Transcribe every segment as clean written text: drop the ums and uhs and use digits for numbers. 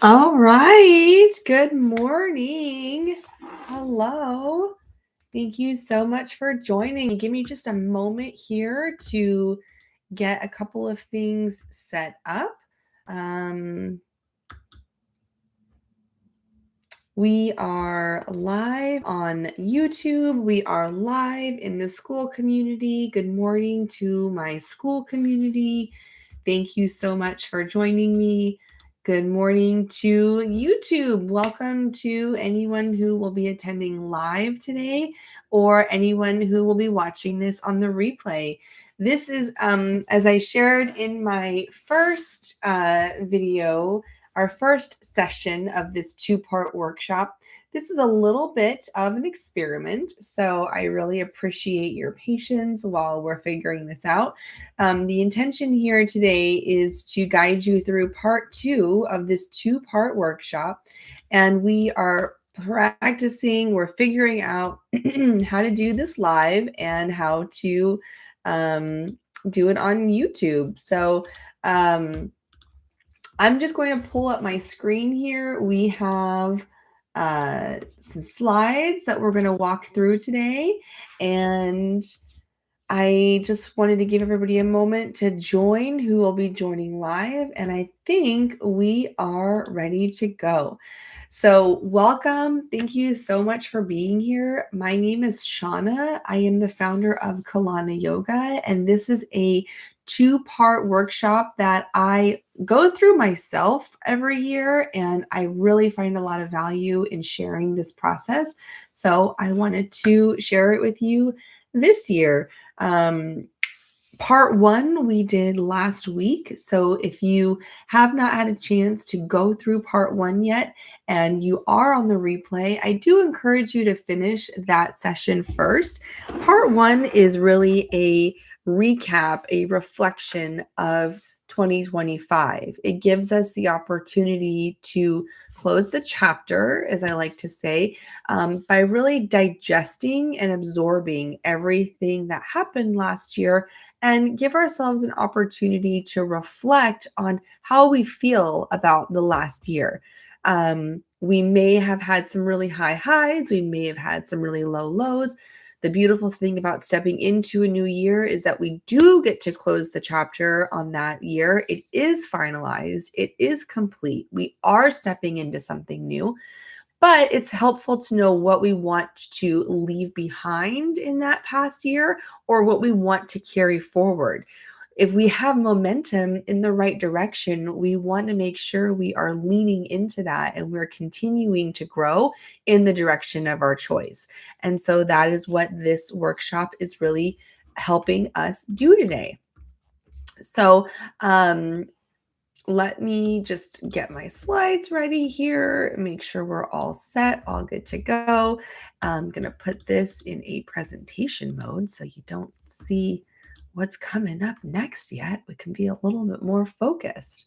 All right. Good morning. Hello. Thank you so much for joining. Give me just a moment here to get a couple of things set up. We are live on YouTube. We are live in the Skool Community. Good morning to my Skool Community. Thank you so much for joining me. Good morning to YouTube. Welcome to anyone who will be attending live today or anyone who will be watching this on the replay. This is, as I shared in my first video, our first session of this two-part workshop. This is a little bit of an experiment, so I really appreciate your patience while we're figuring this out. The intention here today is to guide you through part 2 of this two-part workshop, and we are practicing, we're figuring out how to do this live and how to do it on YouTube. So I'm just going to pull up my screen here. We have some slides that we're going to walk through today, and I just wanted to give everybody a moment to join who will be joining live, and I think we are ready to go. So welcome. Thank you so much for being here. My name is Shauna. I am the founder of Kalana Yoga, and this is a two-part workshop that I go through myself every year, and I really find a lot of value in sharing this process. So I wanted to share it with you this year. Part 1 we did last week. So if you have not had a chance to go through part 1 yet and you are on the replay, I do encourage you to finish that session first. Part 1 is really a recap, a reflection of 2025. It gives us the opportunity to close the chapter, as I like to say, by really digesting and absorbing everything that happened last year and give ourselves an opportunity to reflect on how we feel about the last year. We may have had some really high highs, we may have had some really low lows. The beautiful thing about stepping into a new year is that we do get to close the chapter on that year. It is finalized, it is complete. We are stepping into something new. But it's helpful to know what we want to leave behind in that past year or what we want to carry forward. If we have momentum in the right direction, we want to make sure we are leaning into that and we're continuing to grow in the direction of our choice. And so that is what this workshop is really helping us do today. So, let me just get my slides ready here, make sure we're all set, all good to go. I'm going to put this in a presentation mode so you don't see what's coming up next yet. We can be a little bit more focused.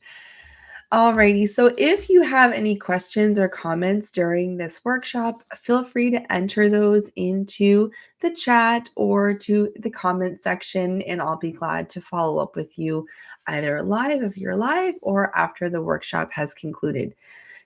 Alrighty, so if you have any questions or comments during this workshop, feel free to enter those into the chat or to the comment section, and I'll be glad to follow up with you either live if you're live or after the workshop has concluded.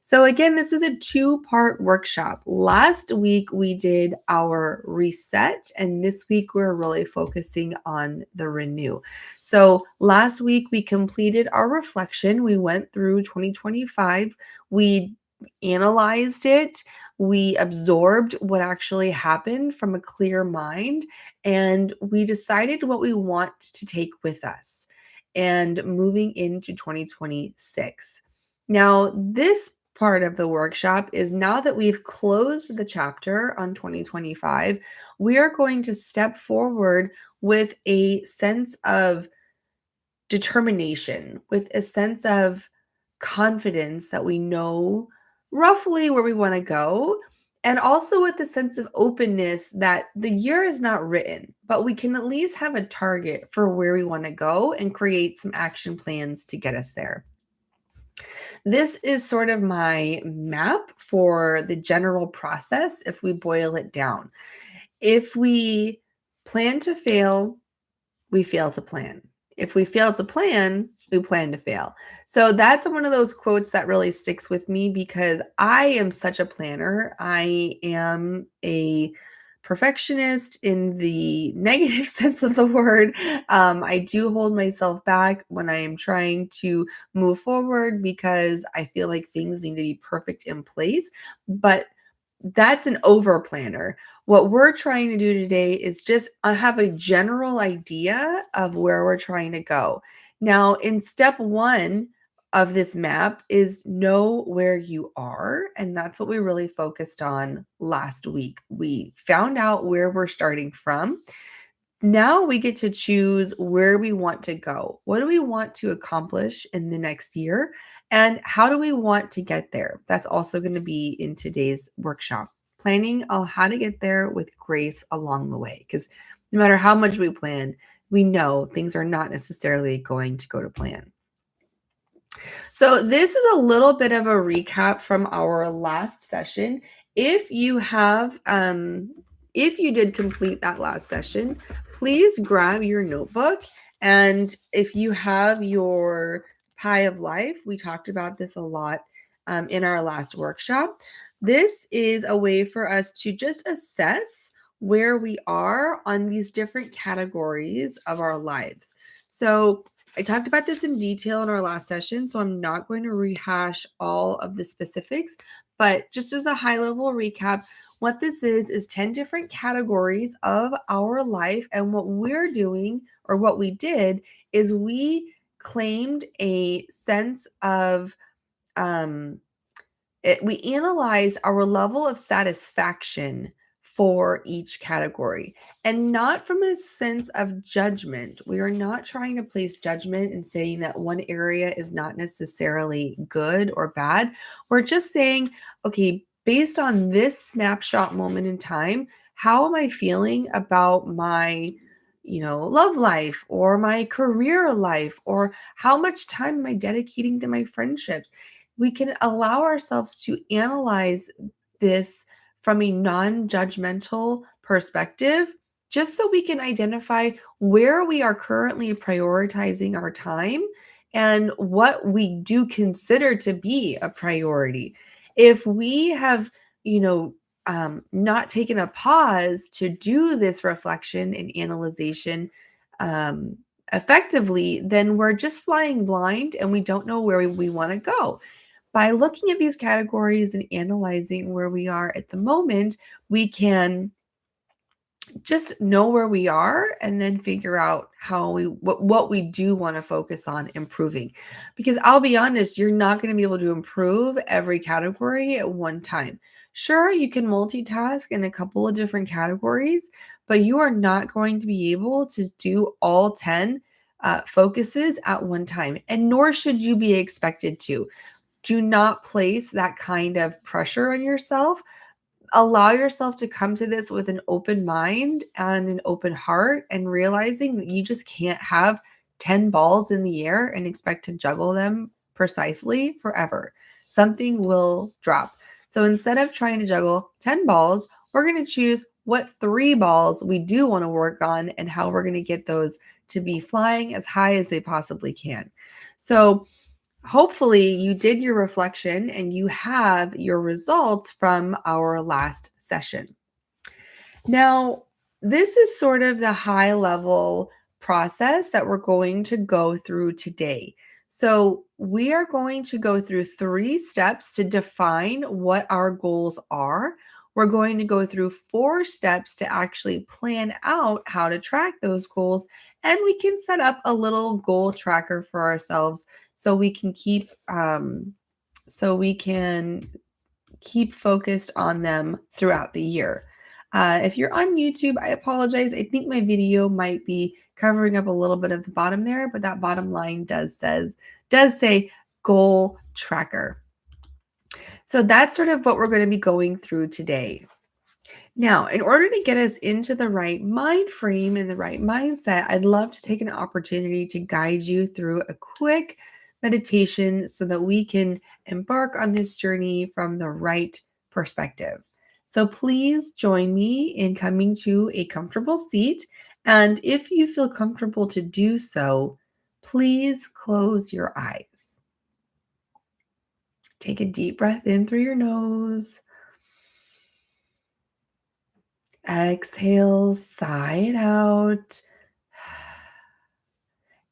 So again, this is a two-part workshop. Last week we did our reset, and this week we're really focusing on the renew. So last week we completed our reflection. We went through 2025. We analyzed it. We absorbed what actually happened from a clear mind, and we decided what we want to take with us and moving into 2026. Now, this part of the workshop is now that we've closed the chapter on 2025, we are going to step forward with a sense of determination, with a sense of confidence that we know roughly where we want to go, and also with the sense of openness that the year is not written, but we can at least have a target for where we want to go and create some action plans to get us there. This is sort of my map for the general process if we boil it down. If we plan to fail, we fail to plan. If we fail to plan, we plan to fail. So that's one of those quotes that really sticks with me because I am such a planner. I am a perfectionist in the negative sense of the word. I do hold myself back when I am trying to move forward because I feel like things need to be perfect in place. But that's an over planner. What we're trying to do today is just have a general idea of where we're trying to go. Now, in step one of this map is know where you are. And that's what we really focused on last week. We found out where we're starting from. Now we get to choose where we want to go. What do we want to accomplish in the next year? And how do we want to get there? That's also going to be in today's workshop. Planning on how to get there with grace along the way. Because no matter how much we plan, we know things are not necessarily going to go to plan. So this is a little bit of a recap from our last session. If you have, if you did complete that last session, please grab your notebook. And if you have your pie of life, we talked about this a lot in our last workshop. This is a way for us to just assess where we are on these different categories of our lives. So I talked about this in detail in our last session, so I'm not going to rehash all of the specifics, but just as a high level recap, what this is 10 different categories of our life. And what we're doing, or what we did, is we claimed a sense of, we analyzed our level of satisfaction for each category, and not from a sense of judgment. We are not trying to place judgment and saying that one area is not necessarily good or bad. We're just saying, okay, based on this snapshot moment in time, how am I feeling about my love life or my career life, or how much time am I dedicating to my friendships? We can allow ourselves to analyze this from a non-judgmental perspective, just so we can identify where we are currently prioritizing our time and what we do consider to be a priority. If we have, not taken a pause to do this reflection and analyzation effectively, then we're just flying blind and we don't know where we want to go. By looking at these categories and analyzing where we are at the moment, we can just know where we are and then figure out what we do want to focus on improving. Because I'll be honest, you're not going to be able to improve every category at one time. Sure, you can multitask in a couple of different categories, but you are not going to be able to do all 10 focuses at one time, and nor should you be expected to. Do not place that kind of pressure on yourself. Allow yourself to come to this with an open mind and an open heart, and realizing that you just can't have 10 balls in the air and expect to juggle them precisely forever. Something will drop. So instead of trying to juggle 10 balls, we're going to choose what 3 balls we do want to work on and how we're going to get those to be flying as high as they possibly can. So hopefully you did your reflection and you have your results from our last session. Now, this is sort of the high level process that we're going to go through today. So we are going to go through 3 steps to define what our goals are. We're going to go through 4 steps to actually plan out how to track those goals. And we can set up a little goal tracker for ourselves so we can keep focused on them throughout the year. If you're on YouTube, I apologize. I think my video might be covering up a little bit of the bottom there, but that bottom line does say goal tracker. So that's sort of what we're going to be going through today. Now, in order to get us into the right mind frame and the right mindset, I'd love to take an opportunity to guide you through a quick meditation so that we can embark on this journey from the right perspective. So please join me in coming to a comfortable seat. And if you feel comfortable to do so, please close your eyes. Take a deep breath in through your nose. Exhale, sigh it out.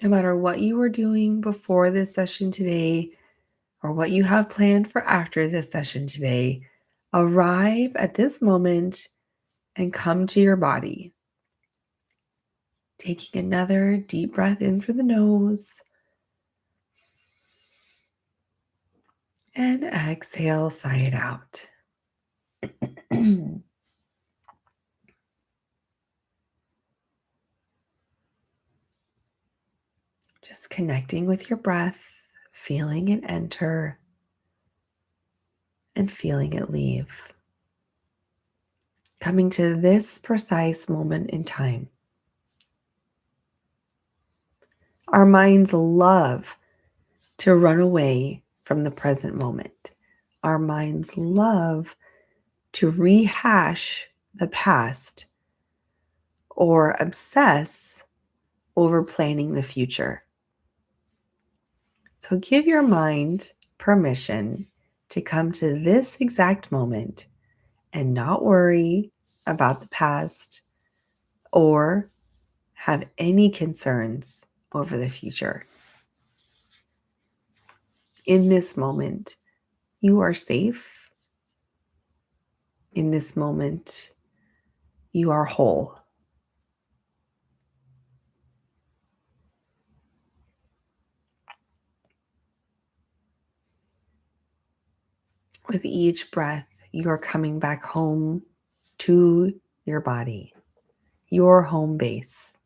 No matter what you were doing before this session today or what you have planned for after this session today, arrive at this moment and come to your body. Taking another deep breath in through the nose. And exhale, sigh it out. Just connecting with your breath, feeling it enter and feeling it leave. Coming to this precise moment in time. Our minds love to run away from the present moment. Our minds love to rehash the past or obsess over planning the future. So give your mind permission to come to this exact moment and not worry about the past or have any concerns over the future. In this moment, you are safe. In this moment, you are whole. With each breath, you are coming back home to your body, your home base.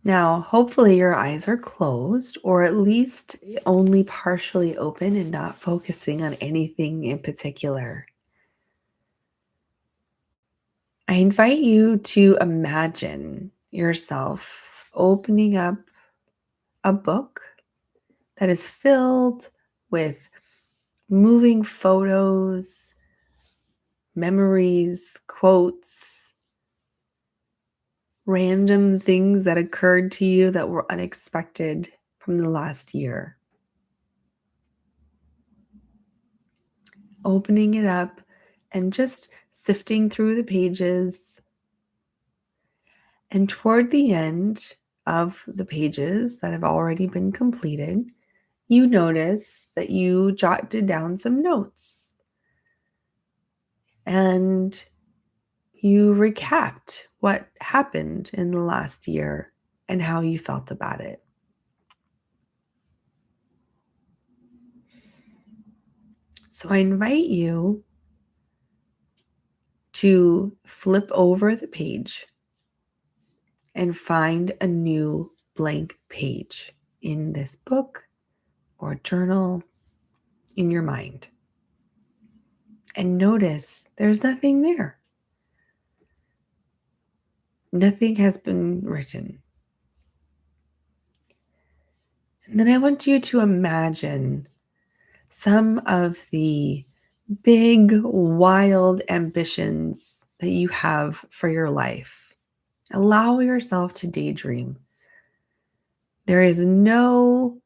Now, hopefully your eyes are closed or at least only partially open and not focusing on anything in particular. I invite you to imagine yourself opening up a book that is filled with moving photos, memories, quotes, random things that occurred to you that were unexpected from the last year. Opening it up and just sifting through the pages. And toward the end of the pages that have already been completed, you notice that you jotted down some notes. And you recapped what happened in the last year and how you felt about it. So I invite you to flip over the page and find a new blank page in this book or journal in your mind. And notice there's nothing there. Nothing has been written. And then I want you to imagine some of the big, wild ambitions that you have for your life. Allow yourself to daydream. There is no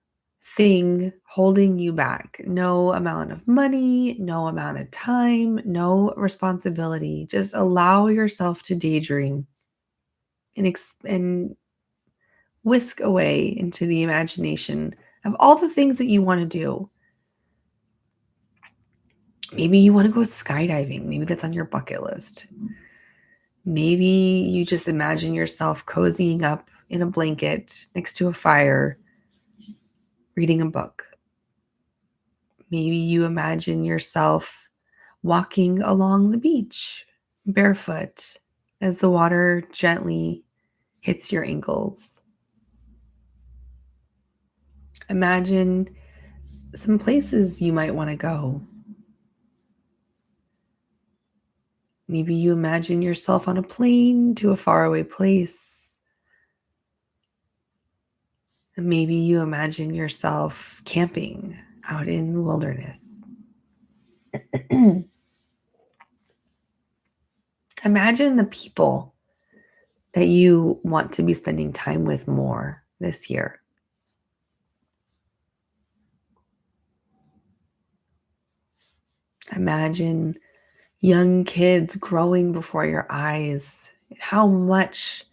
thing holding you back. No amount of money, no amount of time, no responsibility. Just allow yourself to daydream and whisk away into the imagination of all the things that you want to do. Maybe you want to go skydiving. Maybe that's on your bucket list. Maybe you just imagine yourself cozying up in a blanket next to a fire, reading a book. Maybe you imagine yourself walking along the beach barefoot as the water gently hits your ankles. Imagine some places you might want to go. Maybe you imagine yourself on a plane to a faraway place. And maybe you imagine yourself camping out in the wilderness. Imagine the people that you want to be spending time with more this year. Imagine young kids growing before your eyes, and how much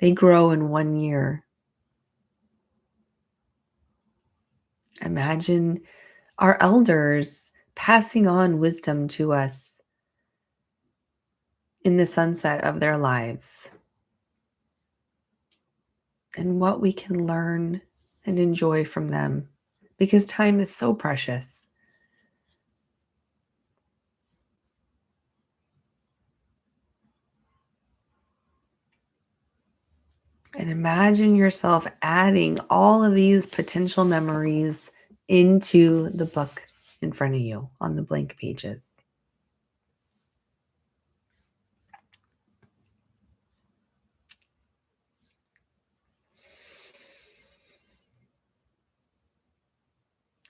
they grow in 1 year. Imagine our elders passing on wisdom to us in the sunset of their lives, and what we can learn and enjoy from them, because time is so precious. And imagine yourself adding all of these potential memories into the book in front of you on the blank pages.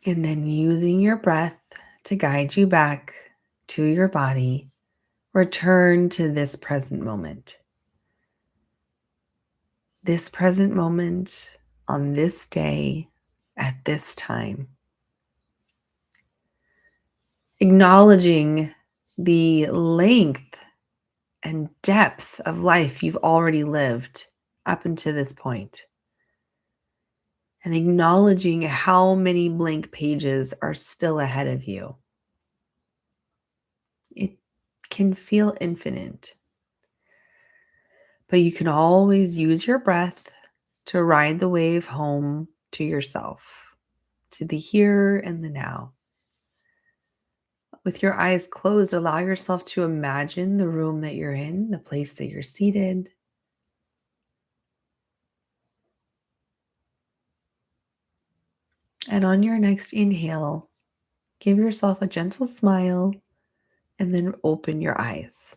And then using your breath to guide you back to your body, return to this present moment. This present moment on this day at this time. Acknowledging the length and depth of life you've already lived up until this point. And acknowledging how many blank pages are still ahead of you. It can feel infinite, but you can always use your breath to ride the wave home to yourself, to the here and the now. With your eyes closed, allow yourself to imagine the room that you're in, the place that you're seated. And on your next inhale, give yourself a gentle smile and then open your eyes.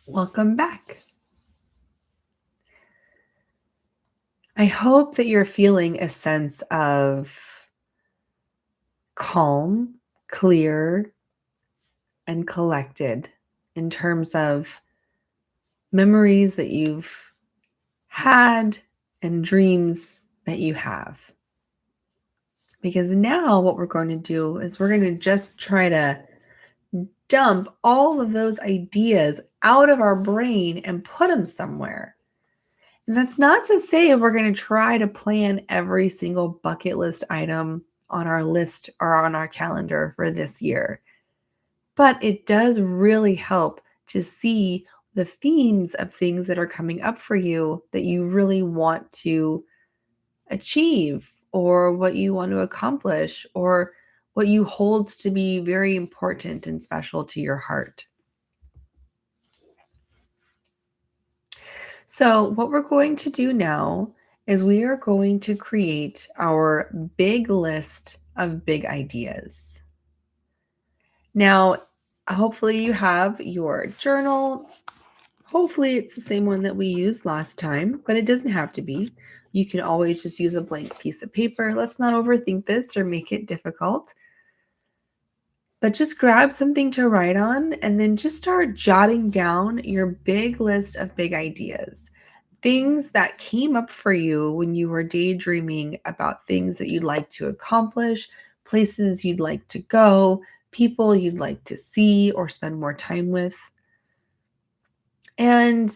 Welcome back. I hope that you're feeling a sense of calm, clear, and collected in terms of memories that you've had and dreams that you have. Because now what we're going to do is we're going to just try to dump all of those ideas out of our brain and put them somewhere. And that's not to say we're going to try to plan every single bucket list item on our list or on our calendar for this year. But it does really help to see the themes of things that are coming up for you that you really want to achieve, or what you want to accomplish, or what you hold to be very important and special to your heart. So, what we're going to do now is we are going to create our big list of big ideas. Now, hopefully, you have your journal. Hopefully, it's the same one that we used last time, but it doesn't have to be. You can always just use a blank piece of paper. Let's not overthink this or make it difficult. But just grab something to write on and then just start jotting down your big list of big ideas. Things that came up for you when you were daydreaming about things that you'd like to accomplish, places you'd like to go, people you'd like to see or spend more time with. And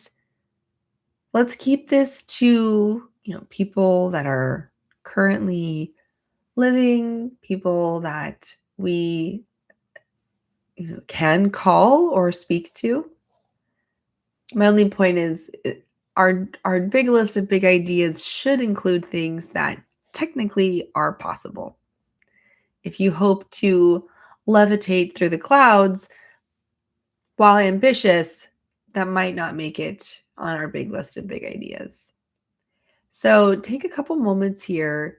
let's keep this to, people that are currently living, people that we can call or speak to. My only point is our big list of big ideas should include things that technically are possible. If you hope to levitate through the clouds while ambitious, that might not make it on our big list of big ideas. So take a couple moments here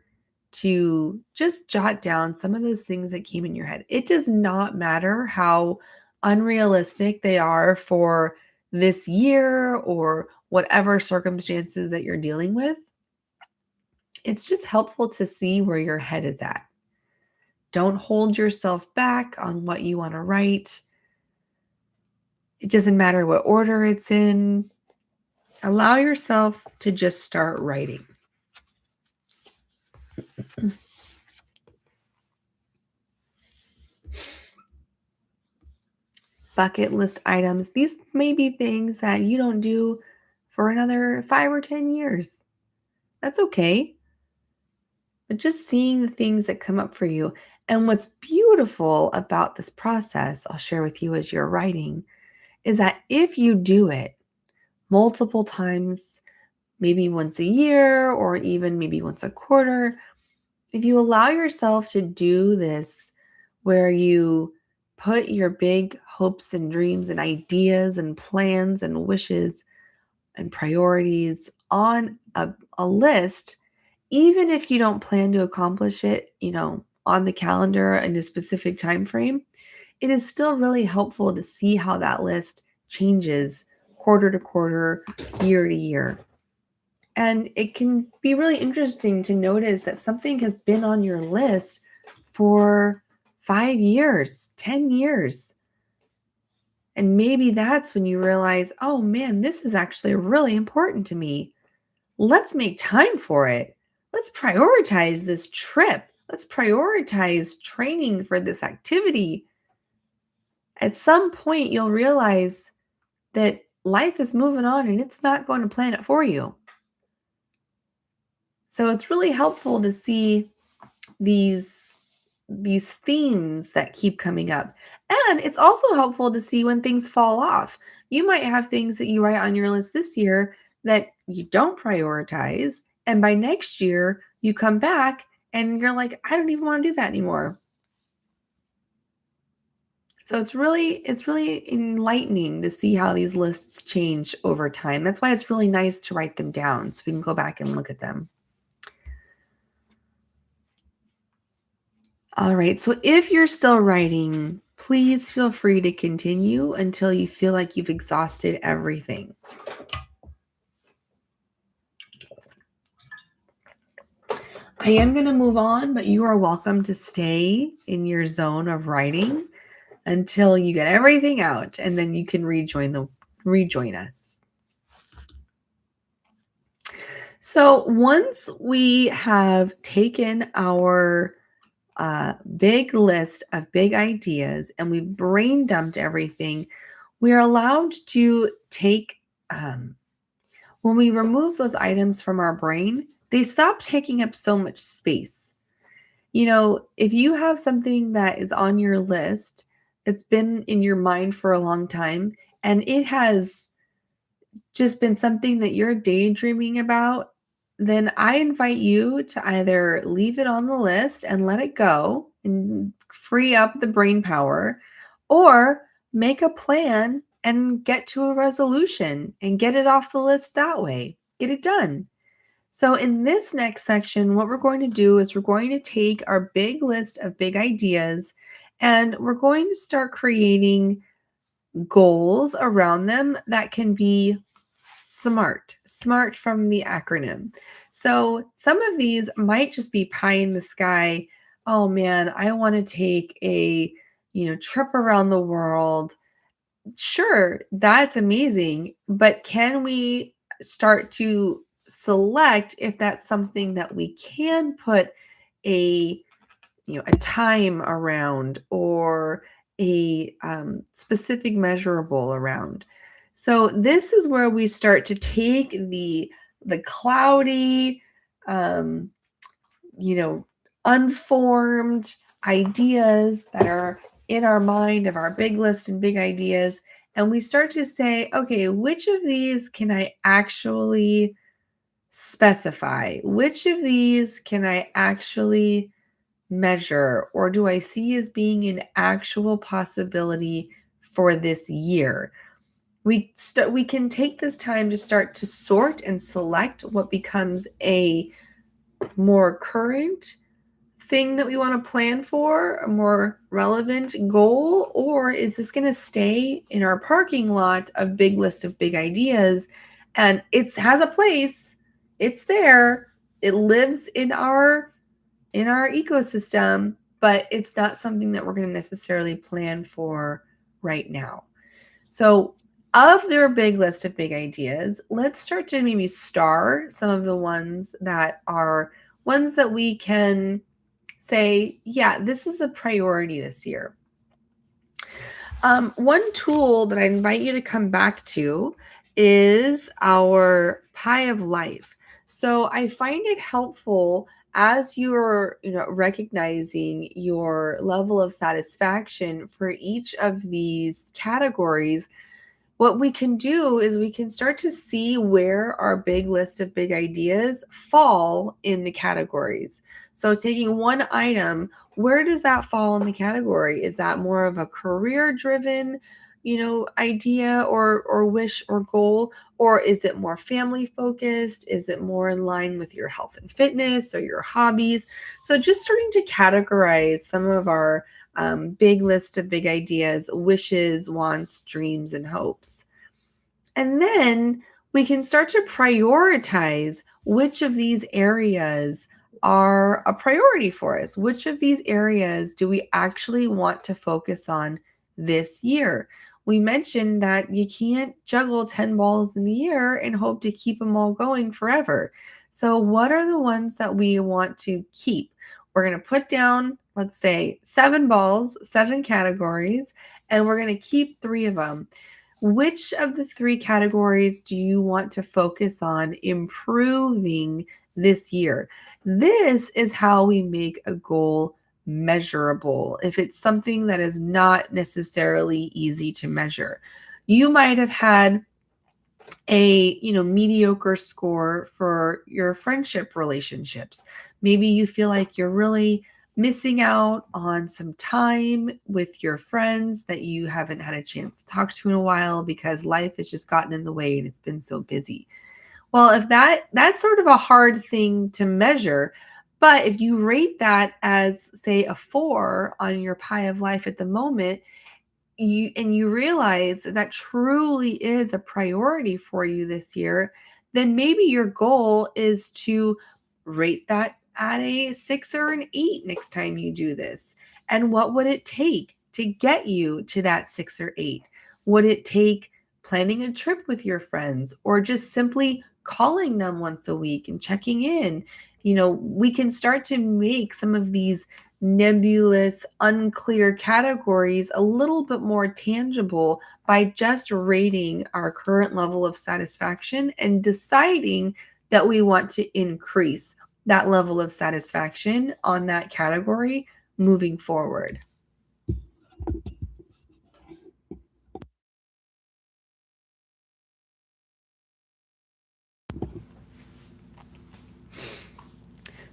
to just jot down some of those things that came in your head. It does not matter how unrealistic they are for this year or whatever circumstances that you're dealing with. It's just helpful to see where your head is at. Don't hold yourself back on what you want to write. It doesn't matter what order it's in. Allow yourself to just start writing. Bucket list items. These may be things that you don't do for another 5 or 10 years. That's okay. But just seeing the things that come up for you. And what's beautiful about this process, I'll share with you as you're writing, is that if you do it multiple times, maybe once a year or even maybe once a quarter, if you allow yourself to do this where you put your big hopes and dreams and ideas and plans and wishes and priorities on a list, even if you don't plan to accomplish it, on the calendar in a specific time frame, it is still really helpful to see how that list changes quarter to quarter, year to year. And it can be really interesting to notice that something has been on your list for 5 years, 10 years. And maybe that's when you realize, oh man, this is actually really important to me. Let's make time for it. Let's prioritize this trip. Let's prioritize training for this activity. At some point, you'll realize that life is moving on and it's not going to plan it for you. So it's really helpful to see these themes that keep coming up. And it's also helpful to see when things fall off. You might have things that you write on your list this year that you don't prioritize. And by next year, you come back and you're like, I don't even want to do that anymore. So it's really enlightening to see how these lists change over time. That's why it's really nice to write them down so we can go back and look at them. All right, so if you're still writing, please feel free to continue until you feel like you've exhausted everything. I am going to move on, but you are welcome to stay in your zone of writing until you get everything out, and then you can rejoin us. So once we have taken our big list of big ideas and we've brain dumped everything, we are allowed to take, when we remove those items from our brain, they stop taking up so much space. If you have something that is on your list, it's been in your mind for a long time, and it has just been something that you're daydreaming about, then I invite you to either leave it on the list and let it go and free up the brain power, or make a plan and get to a resolution and get it off the list that way. Get it done. So in this next section, what we're going to do is we're going to take our big list of big ideas and we're going to start creating goals around them that can be SMART from the acronym. So some of these might just be pie in the sky. Oh man, I want to take a, trip around the world. Sure, that's amazing. But can we start to select if that's something that we can put a time around or a specific measurable around? So this is where we start to take the cloudy, unformed ideas that are in our mind of our big list and big ideas, and we start to say, okay, which of these can I actually specify? Which of these can I actually measure, or do I see as being an actual possibility for this year? We can take this time to start to sort and select what becomes a more current thing that we want to plan for, a more relevant goal, or is this going to stay in our parking lot of big list of big ideas? And it has a place, it's there, it lives in our ecosystem, but it's not something that we're going to necessarily plan for right now. So, of their big list of big ideas, let's start to maybe star some of the ones that are ones that we can say, yeah, this is a priority this year. One tool that I invite you to come back to is our pie of life. So I find it helpful as you're, recognizing your level of satisfaction for each of these categories. What we can do is we can start to see where our big list of big ideas fall in the categories. So taking one item, where does that fall in the category? Is that more of a career driven, idea or wish or goal, or is it more family focused? Is it more in line with your health and fitness or your hobbies? So just starting to categorize some of our big list of big ideas, wishes, wants, dreams, and hopes. And then we can start to prioritize which of these areas are a priority for us. Which of these areas do we actually want to focus on this year? We mentioned that you can't juggle 10 balls in the air and hope to keep them all going forever. So, what are the ones that we want to keep? We're going to put down, let's say, 7 balls, 7 categories, and we're going to keep 3 of them. Which of the 3 categories do you want to focus on improving this year? This is how we make a goal measurable. If it's something that is not necessarily easy to measure, you might have had a mediocre score for your friendship relationships. Maybe you feel like you're really missing out on some time with your friends that you haven't had a chance to talk to in a while because life has just gotten in the way and it's been so busy. Well, if that's sort of a hard thing to measure, but if you rate that as, say, a 4 on your pie of life at the moment, you realize that truly is a priority for you this year, then maybe your goal is to rate that at a 6 or an 8 next time you do this. And what would it take to get you to that 6 or 8? Would it take planning a trip with your friends or just simply calling them once a week and checking in? We can start to make some of these nebulous, unclear categories a little bit more tangible by just rating our current level of satisfaction and deciding that we want to increase that level of satisfaction on that category moving forward.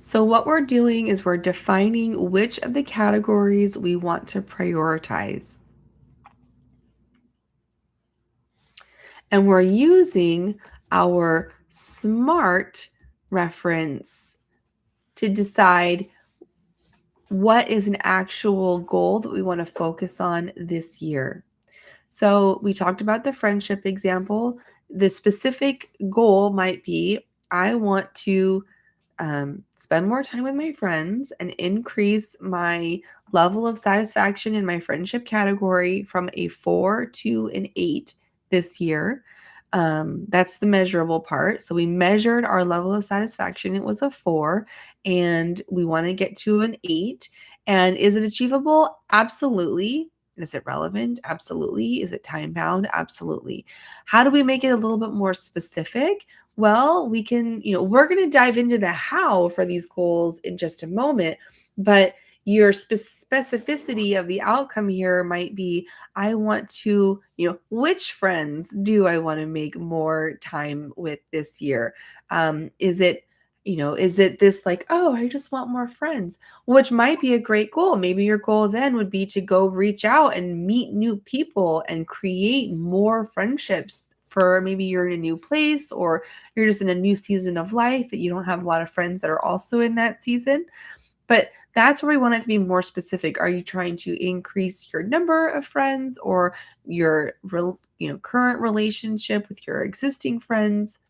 So, what we're doing is we're defining which of the categories we want to prioritize. And we're using our SMART reference to decide what is an actual goal that we want to focus on this year. So, we talked about the friendship example. The specific goal might be I want to spend more time with my friends and increase my level of satisfaction in my friendship category from a 4 to an 8 this year. That's the measurable part. So we measured our level of satisfaction. It was a 4, and we want to get to an 8. And is it achievable? Absolutely. Is it relevant? Absolutely. Is it time bound? Absolutely. How do we make it a little bit more specific? Well, we can, we're going to dive into the how for these goals in just a moment, but your specificity of the outcome here might be I want to, which friends do I want to make more time with this year? Is it this like, oh, I just want more friends, which might be a great goal. Maybe your goal then would be to go reach out and meet new people and create more friendships for maybe you're in a new place or you're just in a new season of life that you don't have a lot of friends that are also in that season. But that's where we want it to be more specific. Are you trying to increase your number of friends or your current relationship with your existing friends?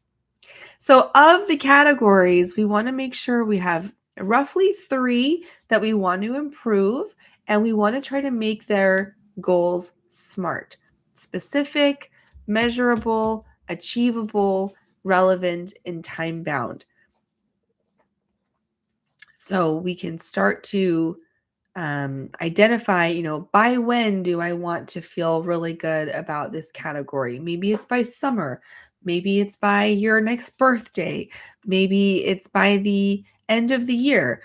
So of the categories, we want to make sure we have roughly 3 that we want to improve, and we want to try to make their goals SMART. specific, measurable, achievable, relevant, and time bound. So we can start to identify, by when do I want to feel really good about this category? Maybe it's by summer. Maybe it's by your next birthday. Maybe it's by the end of the year.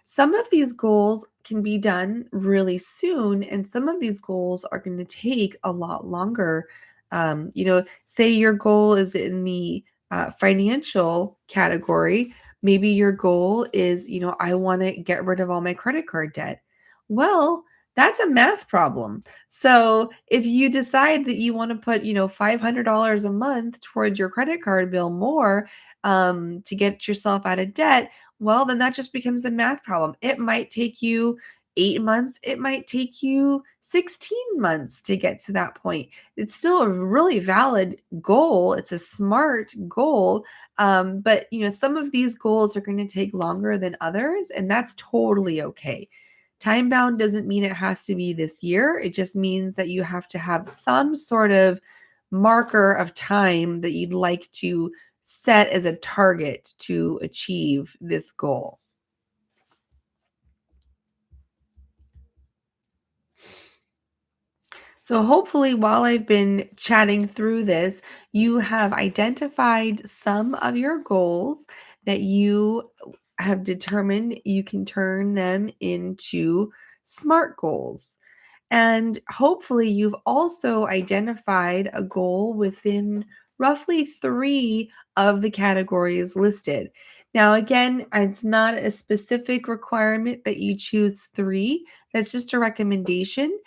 Some of these goals can be done really soon, and some of these goals are going to take a lot longer. Say your goal is in the financial category. Maybe your goal is, I want to get rid of all my credit card debt. Well, that's a math problem. So if you decide that you want to put, $500 a month towards your credit card bill more to get yourself out of debt, well, then that just becomes a math problem. It might take you 8 months. It might take you 16 months to get to that point. It's still a really valid goal. It's a smart goal. But some of these goals are going to take longer than others, and that's totally okay. Time bound doesn't mean it has to be this year. It just means that you have to have some sort of marker of time that you'd like to set as a target to achieve this goal. So, hopefully, while I've been chatting through this, you have identified some of your goals that you have determined you can turn them into SMART goals. And hopefully, you've also identified a goal within roughly 3 of the categories listed. Now, again, it's not a specific requirement that you choose 3. That's just a recommendation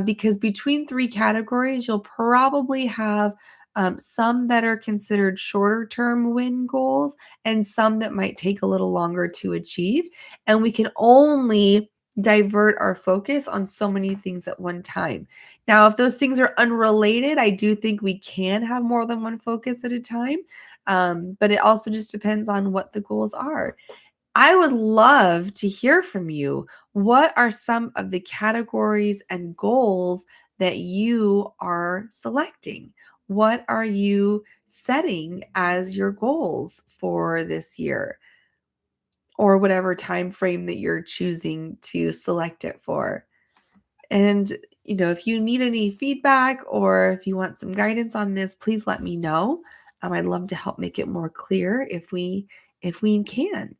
because between 3 categories, you'll probably have some that are considered shorter term win goals and some that might take a little longer to achieve. And we can only divert our focus on so many things at one time. Now, if those things are unrelated, I do think we can have more than one focus at a time. But it also just depends on what the goals are. I would love to hear from you. What are some of the categories and goals that you are selecting? What are you setting as your goals for this year or whatever time frame that you're choosing to select it for? And if you need any feedback or if you want some guidance on this, please let me know. I'd love to help make it more clear if we can.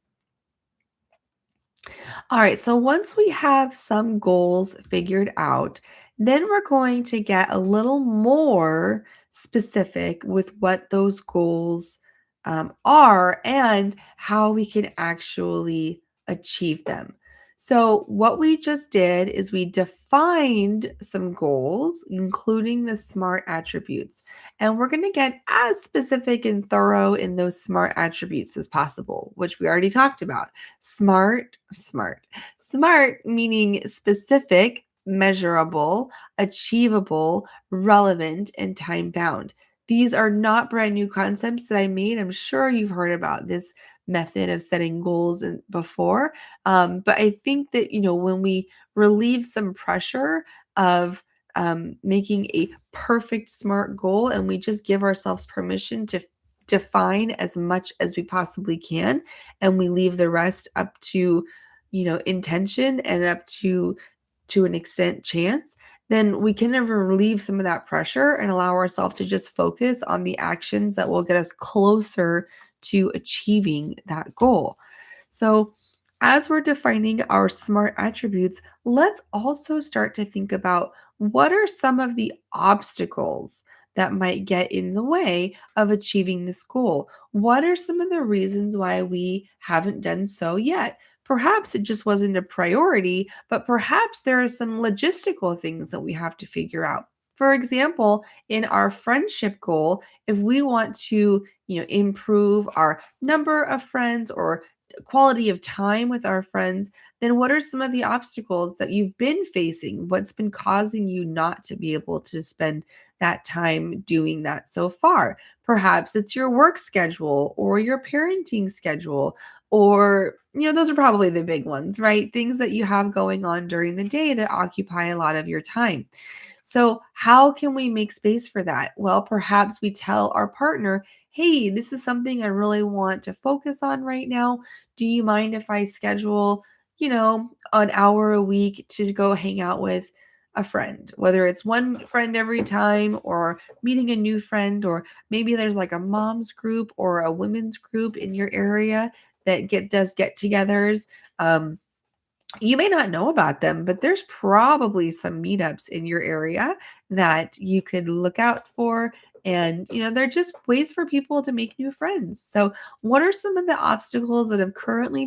All right, so once we have some goals figured out, then we're going to get a little more specific with what those goals are and how we can actually achieve them. So, what we just did is we defined some goals, including the SMART attributes. And we're going to get as specific and thorough in those SMART attributes as possible, which we already talked about. Smart meaning specific, measurable, achievable, relevant, and time bound. These are not brand new concepts that I made. I'm sure you've heard about this method of setting goals before. But I think that, when we relieve some pressure of making a perfect SMART goal and we just give ourselves permission to define as much as we possibly can and we leave the rest up to intention and up to an extent chance, then we can never relieve some of that pressure and allow ourselves to just focus on the actions that will get us closer to achieving that goal. So as we're defining our SMART attributes, let's also start to think about what are some of the obstacles that might get in the way of achieving this goal? What are some of the reasons why we haven't done so yet? Perhaps it just wasn't a priority, but perhaps there are some logistical things that we have to figure out. For example, in our friendship goal, if we want to, improve our number of friends or quality of time with our friends, then what are some of the obstacles that you've been facing? What's been causing you not to be able to spend that time doing that so far? Perhaps it's your work schedule or your parenting schedule, or, those are probably the big ones, right? Things that you have going on during the day that occupy a lot of your time. So, how can we make space for that? Well, perhaps we tell our partner, hey, this is something I really want to focus on right now. Do you mind if I schedule, an hour a week to go hang out with a friend, whether it's one friend every time or meeting a new friend, or maybe there's like a mom's group or a women's group in your area that does get-togethers. You may not know about them, but there's probably some meetups in your area that you could look out for. And, they're just ways for people to make new friends. So, what are some of the obstacles that have currently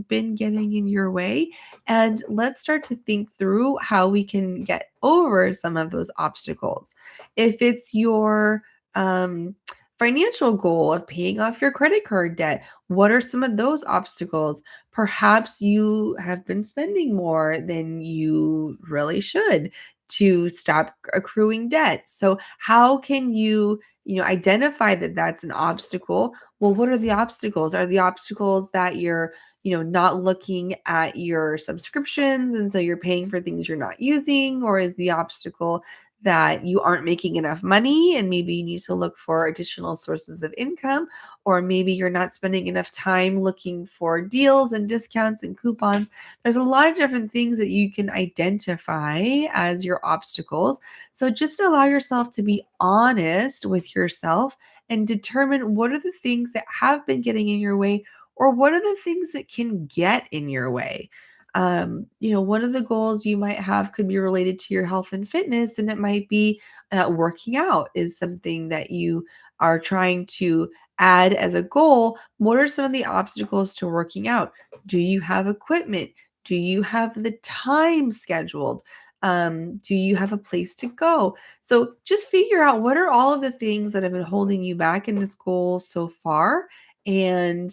been getting in your way? And let's start to think through how we can get over some of those obstacles. If it's your financial goal of paying off your credit card debt, what are some of those obstacles? Perhaps you have been spending more than you really should to stop accruing debt. So how can you identify that that's an obstacle? Well, what are the obstacles? Are the obstacles that you're not looking at your subscriptions and so you're paying for things you're not using? Or is the obstacle that you aren't making enough money and maybe you need to look for additional sources of income? Or maybe you're not spending enough time looking for deals and discounts and coupons. There's a lot of different things that you can identify as your obstacles. So just allow yourself to be honest with yourself and determine what are the things that have been getting in your way, or what are the things that can get in your way. One of the goals you might have could be related to your health and fitness, and it might be working out is something that you are trying to add as a goal. What are some of the obstacles to working out? Do you have equipment? Do you have the time scheduled? Do you have a place to go? So just figure out what are all of the things that have been holding you back in this goal so far. And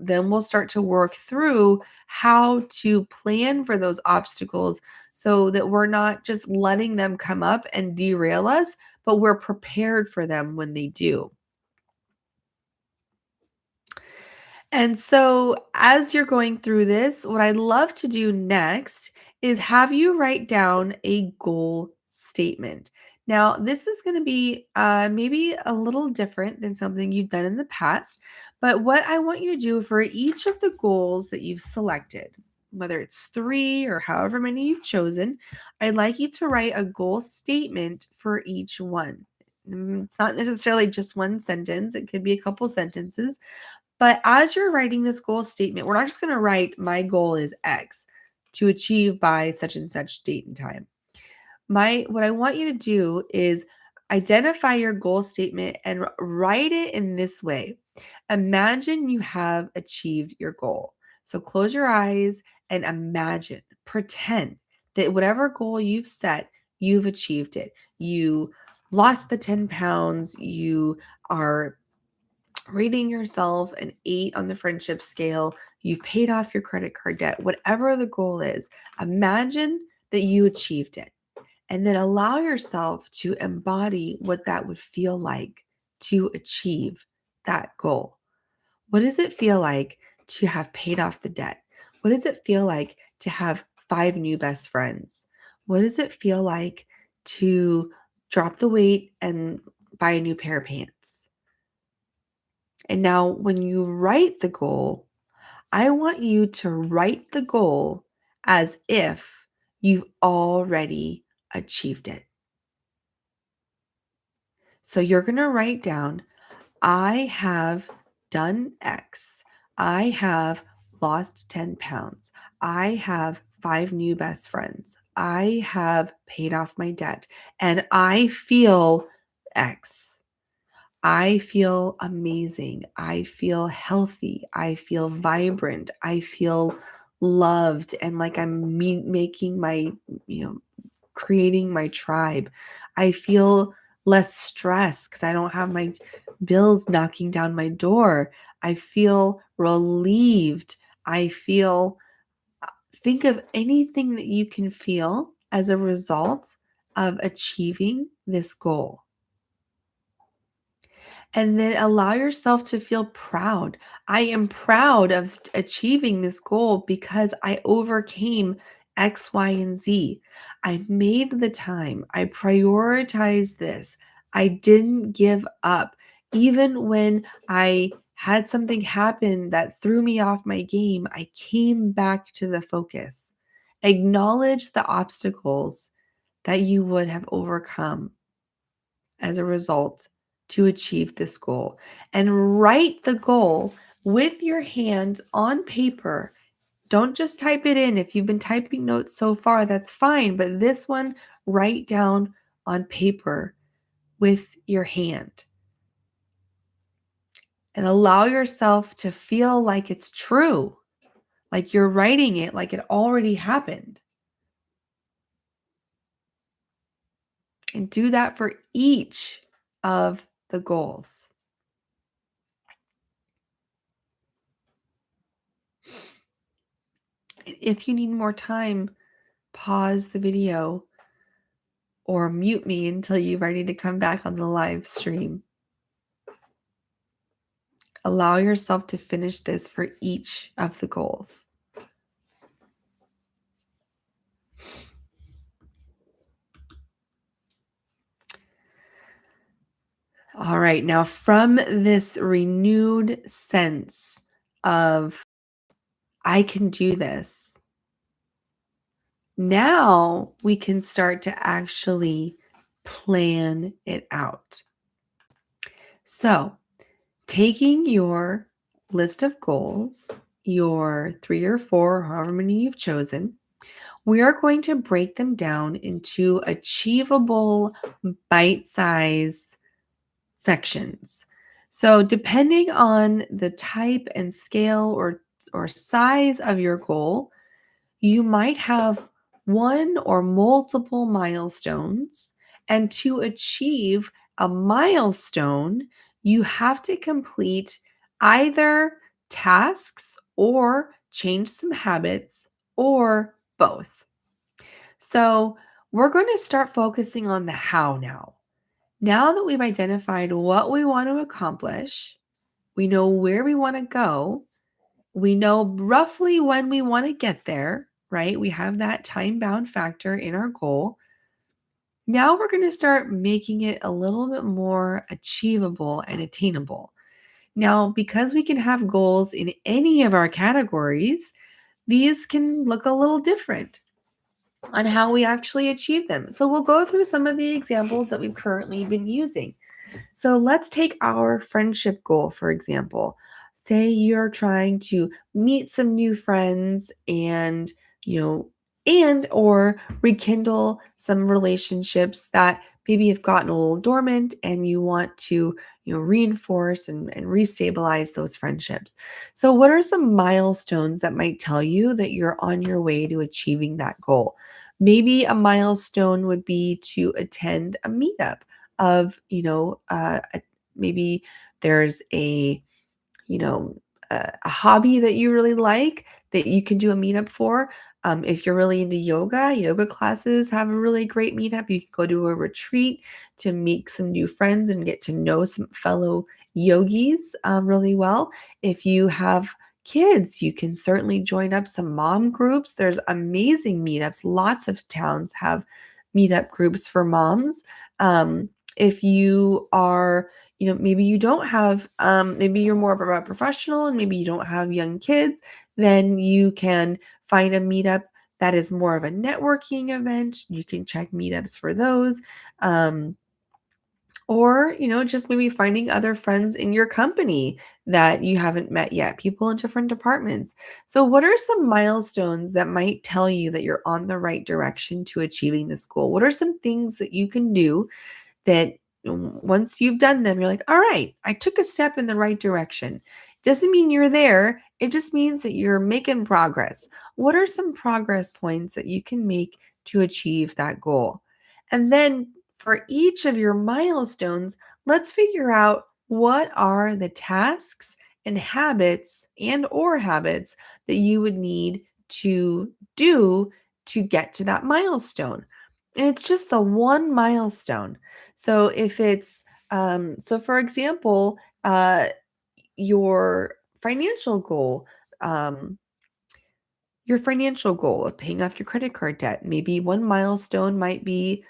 then we'll start to work through how to plan for those obstacles so that we're not just letting them come up and derail us, but we're prepared for them when they do. And so, as you're going through this, what I'd love to do next is have you write down a goal statement. Now, this is going to be maybe a little different than something you've done in the past, but what I want you to do for each of the goals that you've selected, whether it's three or however many you've chosen, I'd like you to write a goal statement for each one. It's not necessarily just one sentence, it could be a couple sentences, but as you're writing this goal statement, we're not just going to write, my goal is X to achieve by such and such date and time. What I want you to do is identify your goal statement and write it in this way. Imagine you have achieved your goal. So close your eyes and imagine, pretend that whatever goal you've set, you've achieved it. You lost the 10 pounds, you are rating yourself an 8 on the friendship scale, you've paid off your credit card debt, whatever the goal is, imagine that you achieved it. And then allow yourself to embody what that would feel like to achieve that goal. What does it feel like to have paid off the debt? What does it feel like to have 5 new best friends? What does it feel like to drop the weight and buy a new pair of pants? And now, when you write the goal, I want you to write the goal as if you've already achieved it. So you're going to write down, I have done X. I have lost 10 pounds. I have 5 new best friends. I have paid off my debt. And I feel X. I feel amazing. I feel healthy. I feel vibrant. I feel loved and like I'm making my, you know, creating my tribe. I feel less stress because I don't have my bills knocking down my door. I feel relieved. I feel, think of anything that you can feel as a result of achieving this goal. And then allow yourself to feel proud. I am proud of achieving this goal because I overcame X, Y, and Z. I made the time. I prioritized this. I didn't give up. Even when I had something happen that threw me off my game, I came back to the focus. Acknowledge the obstacles that you would have overcome as a result to achieve this goal. And write the goal with your hand on paper. Don't just type it in. If you've been typing notes so far, that's fine. But this one, write down on paper with your hand and allow yourself to feel like it's true, like you're writing it, like it already happened. And do that for each of the goals. If you need more time, pause the video or mute me until you're ready to come back on the live stream. Allow yourself to finish this for each of the goals. All right, now from this renewed sense of, I can do this, now we can start to actually plan it out. So, taking your list of goals, your 3 or 4, however many you've chosen, we are going to break them down into achievable bite-size sections. So depending on the type and scale or size of your goal, you might have one or multiple milestones. And to achieve a milestone, you have to complete either tasks or change some habits or both. So we're going to start focusing on the how now. Now that we've identified what we want to accomplish, we know where we want to go, we know roughly when we want to get there, right? We have that time-bound factor in our goal. Now we're going to start making it a little bit more achievable and attainable. Now, because we can have goals in any of our categories, these can look a little different on how we actually achieve them. So we'll go through some of the examples that we've currently been using. So let's take our friendship goal, for example. Say you're trying to meet some new friends and, and or rekindle some relationships that maybe have gotten a little dormant and you want to, reinforce and restabilize those friendships. So what are some milestones that might tell you that you're on your way to achieving that goal? Maybe a milestone would be to attend a meetup of, maybe there's a hobby that you really like that you can do a meetup for. If you're really into yoga classes have a really great meetup. You can go to a retreat to meet some new friends and get to know some fellow yogis really well. If you have kids, you can certainly join up some mom groups. There's amazing meetups. Lots of towns have meetup groups for moms. If you are, maybe you don't have, maybe you're more of a professional and maybe you don't have young kids, then you can find a meetup that is more of a networking event. You can check meetups for those. Or, just maybe finding other friends in your company that you haven't met yet, people in different departments. So, what are some milestones that might tell you that you're on the right direction to achieving this goal? What are some things that you can do that once you've done them, you're like, all right, I took a step in the right direction? Doesn't mean you're there. It just means that you're making progress. What are some progress points that you can make to achieve that goal? And then for each of your milestones, let's figure out what are the tasks and habits that you would need to do to get to that milestone. And it's just the one milestone. So if it's, so for example, your financial goal, um, your financial goal of paying off your credit card debt. Maybe one milestone might be,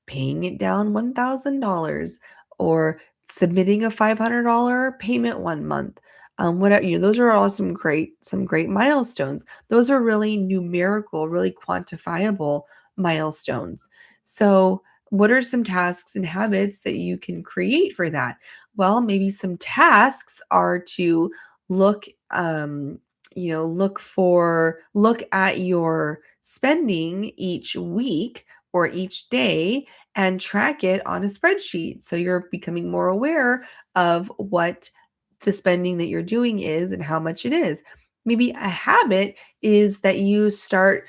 paying it down $1,000 or submitting a $500 payment one month. Whatever, those are all some great milestones. Those are really numerical, really quantifiable milestones. So, what are some tasks and habits that you can create for that? Well, maybe some tasks are to look look at your spending each week or each day and track it on a spreadsheet. So you're becoming more aware of what the spending that you're doing is and how much it is. Maybe a habit is that you start,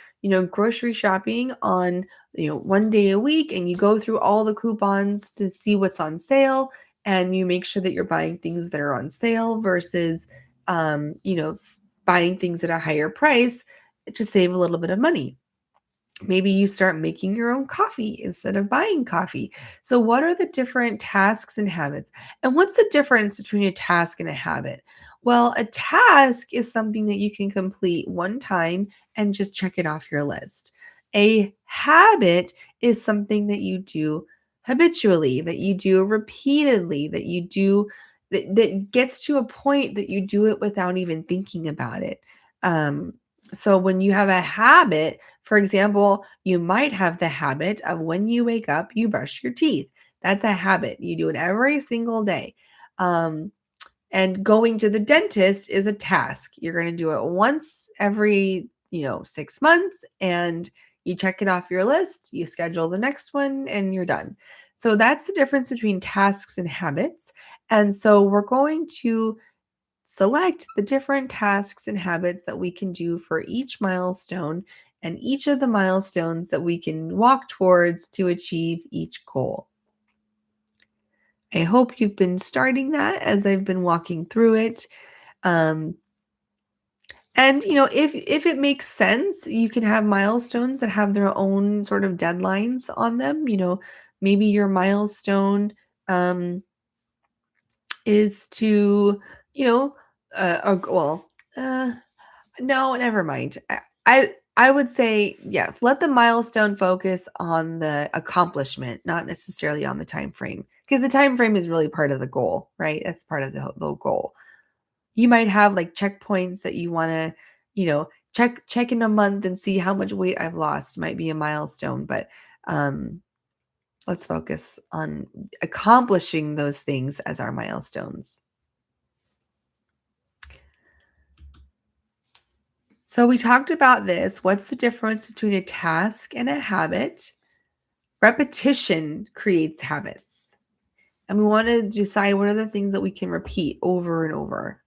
grocery shopping on, one day a week, and you go through all the coupons to see what's on sale, and you make sure that you're buying things that are on sale versus um, you know, buying things at a higher price to save a little bit of money. Maybe you start making your own coffee instead of buying coffee. So, what are the different tasks and habits? And what's the difference between a task and a habit? Well, a task is something that you can complete one time and just check it off your list. A habit is something that you do habitually, that you do repeatedly, that gets to a point that you do it without even thinking about it. So, when you have a habit, for example, you might have the habit of when you wake up, you brush your teeth. That's a habit. You do it every single day. Um, and going to the dentist is a task. You're going to do it once every, 6 months, and you check it off your list, you schedule the next one, and you're done. So that's the difference between tasks and habits. And so we're going to select the different tasks and habits that we can do for each milestone and each of the milestones that we can walk towards to achieve each goal. I hope you've been starting that as I've been walking through it. Um, and if it makes sense, you can have milestones that have their own sort of deadlines on them. Maybe your milestone um, is to, you know, well, no, never mind. I would say, yeah, let the milestone focus on the accomplishment, not necessarily on the time frame, because the time frame is really part of the goal, right? That's part of the goal. You might have like checkpoints that you want to, check in a month and see how much weight I've lost. Might be a milestone, but um, let's focus on accomplishing those things as our milestones. So we talked about this. What's the difference between a task and a habit? Repetition creates habits. And we want to decide what are the things that we can repeat over and over.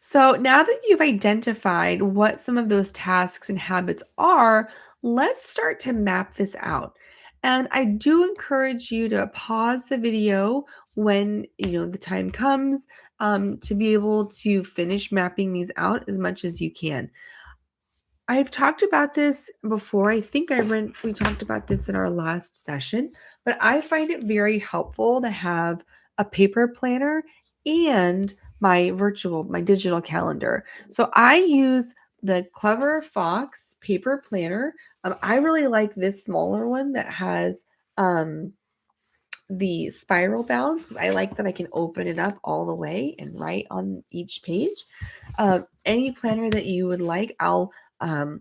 So now that you've identified what some of those tasks and habits are, let's start to map this out. And I do encourage you to pause the video when the time comes to be able to finish mapping these out as much as you can. I've talked about this before. I think we talked about this in our last session, but I find it very helpful to have a paper planner and my digital calendar. So I use the Clever Fox paper planner. I really like this smaller one that has the spiral bounds because I like that I can open it up all the way and write on each page. Any planner that you would like, I'll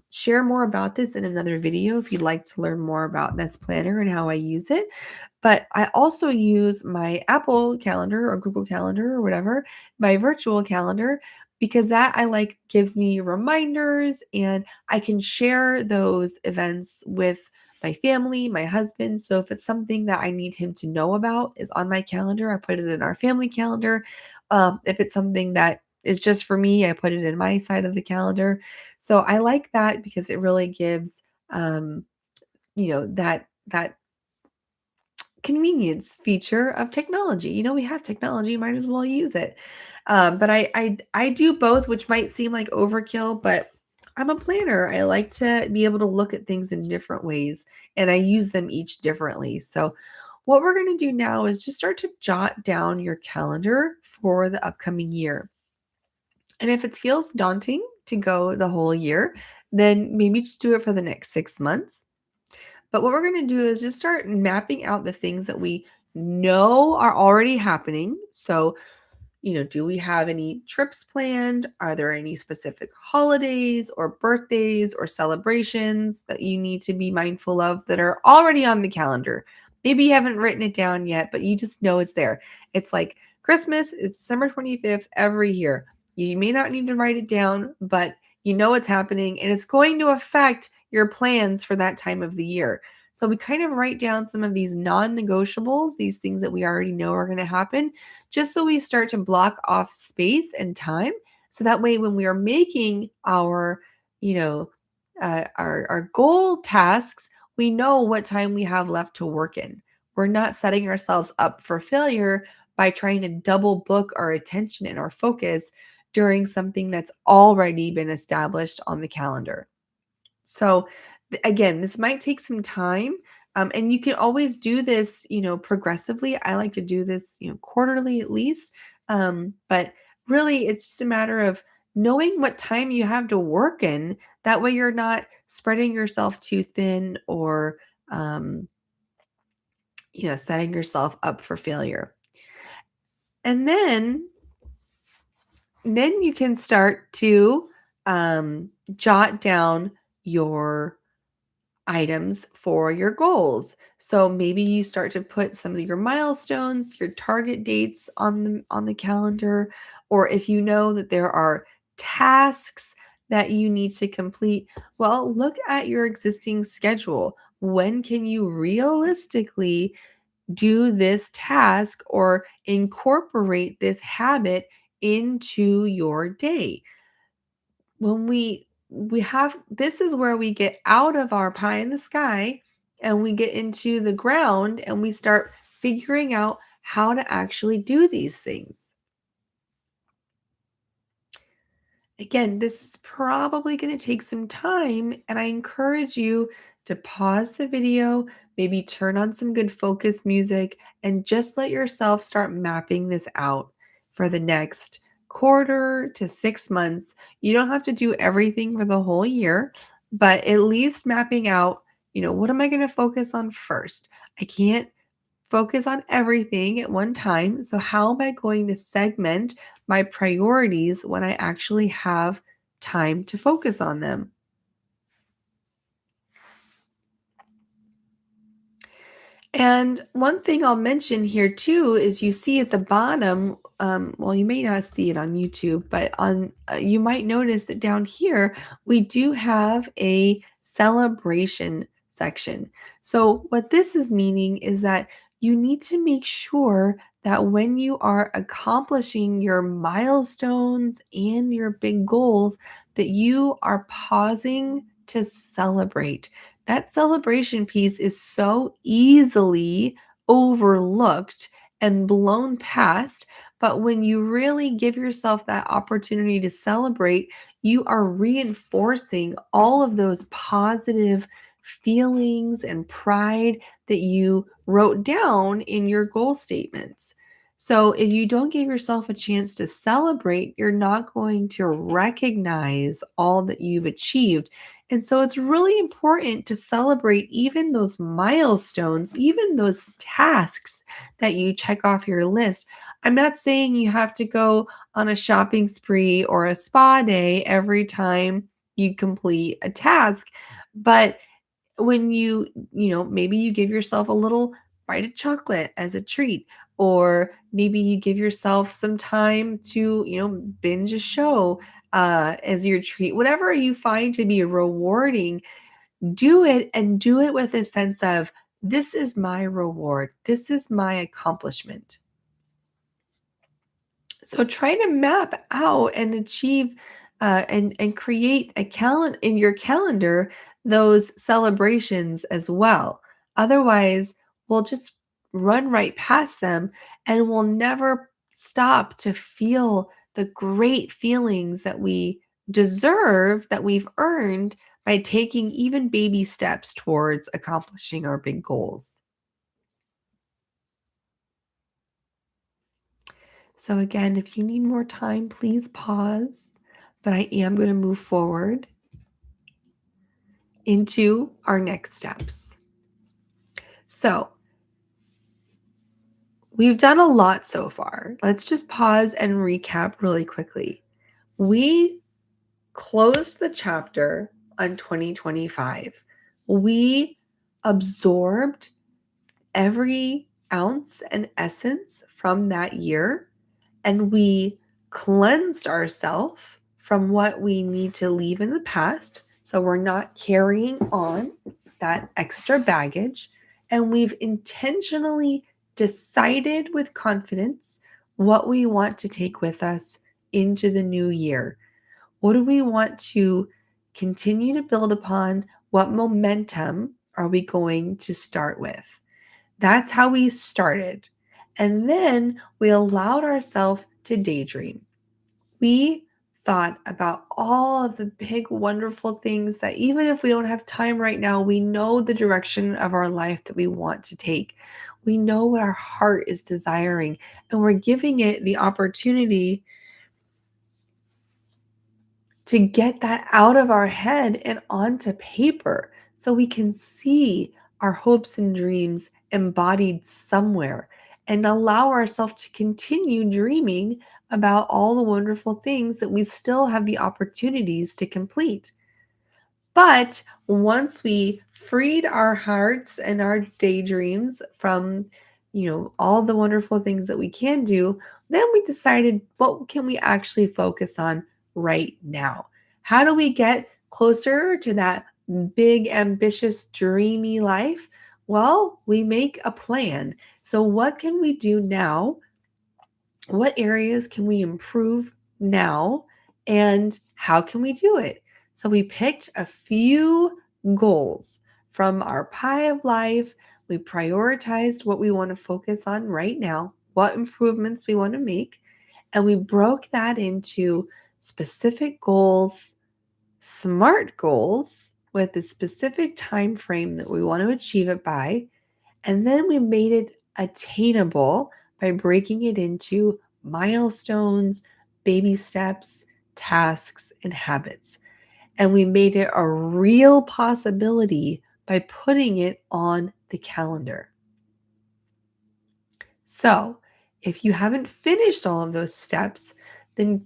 share more about this in another video if you'd like to learn more about this planner and how I use it. But I also use my Apple Calendar or Google Calendar or whatever, my virtual calendar, because that I like gives me reminders and I can share those events with my family, my husband. So if it's something that I need him to know about is on my calendar, I put it in our family calendar. If it's something that is just for me, I put it in my side of the calendar. So I like that because it really gives that convenience feature of technology. We have technology, might as well use it. But I do both, which might seem like overkill, but I'm a planner. I like to be able to look at things in different ways, and I use them each differently. So what we're going to do now is just start to jot down your calendar for the upcoming year. And if it feels daunting to go the whole year, then maybe just do it for the next 6 months. But what we're going to do is just start mapping out the things that we know are already happening. So, do we have any trips planned? Are there any specific holidays or birthdays or celebrations that you need to be mindful of that are already on the calendar? Maybe you haven't written it down yet, but you just know it's there. It's like Christmas is December 25th every year. You may not need to write it down, but you know it's happening and it's going to affect your plans for that time of the year. So we kind of write down some of these non-negotiables, these things that we already know are going to happen, just so we start to block off space and time. So that way, when we are making our, our goal tasks, we know what time we have left to work in. We're not setting ourselves up for failure by trying to double book our attention and our focus during something that's already been established on the calendar. So again, this might take some time. And you can always do this, progressively. I like to do this, quarterly at least. But really, it's just a matter of knowing what time you have to work in. That way, you're not spreading yourself too thin or, um, setting yourself up for failure. And then you can start to jot down your items for your goals. So maybe you start to put some of your milestones, your target dates on the calendar, or if you know that there are tasks that you need to complete, well, look at your existing schedule. When can you realistically do this task or incorporate this habit into your day? When we have this is where we get out of our pie in the sky and we get into the ground and we start figuring out how to actually do these things. Again, this is probably going to take some time, and I encourage you to pause the video, maybe turn on some good focus music, and just let yourself start mapping this out for the next quarter to 6 months. You don't have to do everything for the whole year, but at least mapping out, what am I going to focus on first? I can't focus on everything at one time. So, how am I going to segment my priorities when I actually have time to focus on them? And one thing I'll mention here too is you see at the bottom, well, you may not see it on YouTube, but you might notice that down here we do have a celebration section. So what this is meaning is that you need to make sure that when you are accomplishing your milestones and your big goals, that you are pausing to celebrate. That celebration piece is so easily overlooked and blown past. But when you really give yourself that opportunity to celebrate, you are reinforcing all of those positive feelings and pride that you wrote down in your goal statements. So, if you don't give yourself a chance to celebrate, you're not going to recognize all that you've achieved. And so it's really important to celebrate even those milestones, even those tasks that you check off your list. I'm not saying you have to go on a shopping spree or a spa day every time you complete a task, but when maybe you give yourself a little bite of chocolate as a treat, or maybe you give yourself some time to, binge a show as your treat, whatever you find to be rewarding, do it and do it with a sense of, this is my reward, this is my accomplishment. So try to map out and achieve and create a calendar in your calendar, those celebrations as well. Otherwise, we'll just run right past them and we'll never stop to feel the great feelings that we deserve, that we've earned by taking even baby steps towards accomplishing our big goals. So again, if you need more time, please pause. But I am going to move forward into our next steps. So we've done a lot so far. Let's just pause and recap really quickly. We closed the chapter on 2025. We absorbed every ounce and essence from that year, and we cleansed ourselves from what we need to leave in the past. So we're not carrying on that extra baggage. And we've intentionally decided with confidence what we want to take with us into the new year. What do we want to continue to build upon? What momentum are we going to start with? That's how we started. And then we allowed ourselves to daydream. We thought about all of the big, wonderful things that even if we don't have time right now, we know the direction of our life that we want to take. We know what our heart is desiring, and we're giving it the opportunity to get that out of our head and onto paper so we can see our hopes and dreams embodied somewhere and allow ourselves to continue dreaming about all the wonderful things that we still have the opportunities to complete. But once we freed our hearts and our daydreams from, all the wonderful things that we can do, then we decided what can we actually focus on right now? How do we get closer to that big, ambitious, dreamy life? Well, we make a plan. So, what can we do now? What areas can we improve now? And how can we do it? So we picked a few goals from our pie of life. We prioritized what we want to focus on right now, what improvements we want to make, and we broke that into specific goals, smart goals with a specific time frame that we want to achieve it by, and then we made it attainable by breaking it into milestones, baby steps, tasks, and habits. And we made it a real possibility by putting it on the calendar. So, if you haven't finished all of those steps, then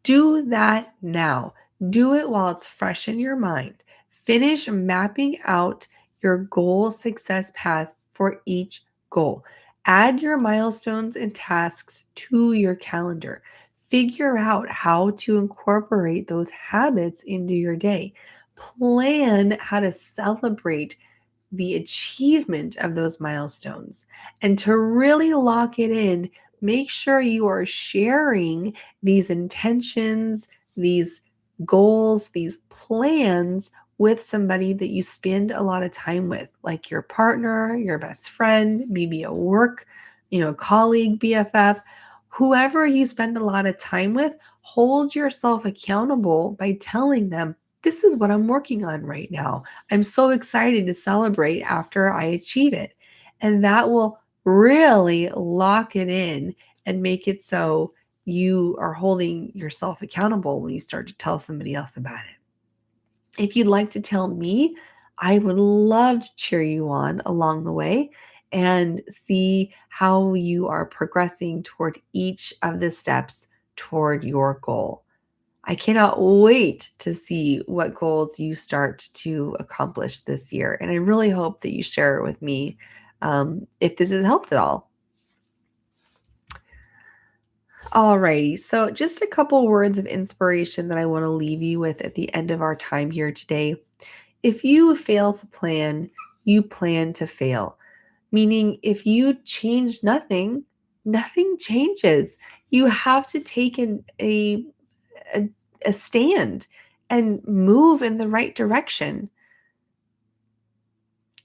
do that now. Do it while it's fresh in your mind. Finish mapping out your goal success path for each goal. Add your milestones and tasks to your calendar. Figure out how to incorporate those habits into your day. Plan how to celebrate the achievement of those milestones. And to really lock it in, make sure you are sharing these intentions, these goals, these plans with somebody that you spend a lot of time with, like your partner, your best friend, maybe a work, colleague, BFF, whoever you spend a lot of time with. Hold yourself accountable by telling them, this is what I'm working on right now. I'm so excited to celebrate after I achieve it. And that will really lock it in and make it so you are holding yourself accountable when you start to tell somebody else about it. If you'd like to tell me, I would love to cheer you on along the way and see how you are progressing toward each of the steps toward your goal. I cannot wait to see what goals you start to accomplish this year. And I really hope that you share it with me if this has helped at all. Alrighty, so just a couple words of inspiration that I want to leave you with at the end of our time here today. If you fail to plan, you plan to fail. Meaning, if you change nothing, nothing changes. You have to take a stand and move in the right direction.